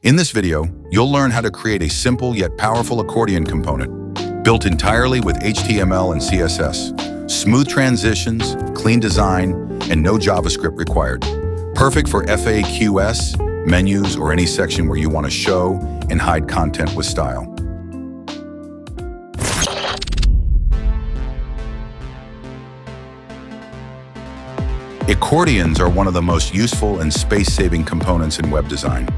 In this video, you'll learn how to create a simple yet powerful accordion component, built entirely with HTML and CSS. Smooth transitions, clean design, and no JavaScript required. Perfect for FAQs, menus, or any section where you want to show and hide content with style. Accordions are one of the most useful and space-saving components in web design.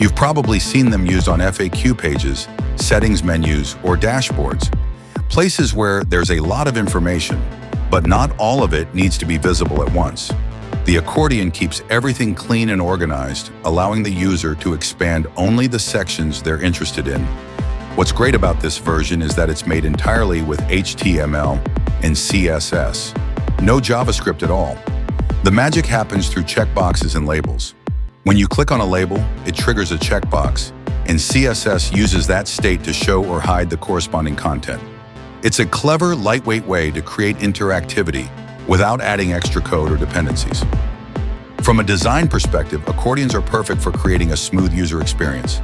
You've probably seen them used on FAQ pages, settings menus, or dashboards, places where there's a lot of information, but not all of it needs to be visible at once. The accordion keeps everything clean and organized, allowing the user to expand only the sections they're interested in. What's great about this version is that it's made entirely with HTML and CSS. No JavaScript at all. The magic happens through checkboxes and labels. When you click on a label, it triggers a checkbox, and CSS uses that state to show or hide the corresponding content. It's a clever, lightweight way to create interactivity without adding extra code or dependencies. From a design perspective, accordions are perfect for creating a smooth user experience.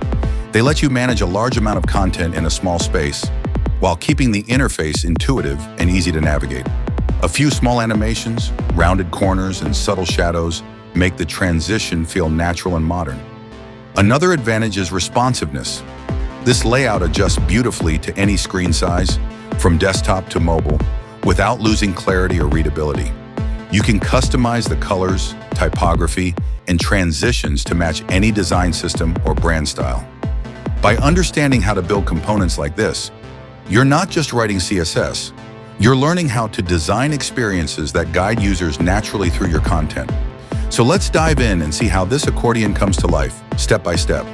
They let you manage a large amount of content in a small space, while keeping the interface intuitive and easy to navigate. A few small animations, rounded corners, and subtle shadows make the transition feel natural and modern. Another advantage is responsiveness. This layout adjusts beautifully to any screen size, from desktop to mobile, without losing clarity or readability. You can customize the colors, typography, and transitions to match any design system or brand style. By understanding how to build components like this, you're not just writing CSS, you're learning how to design experiences that guide users naturally through your content. So let's dive in and see how this accordion comes to life, step by step.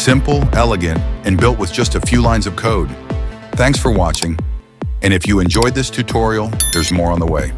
Simple, elegant, and built with just a few lines of code. Thanks for watching. And if you enjoyed this tutorial, there's more on the way.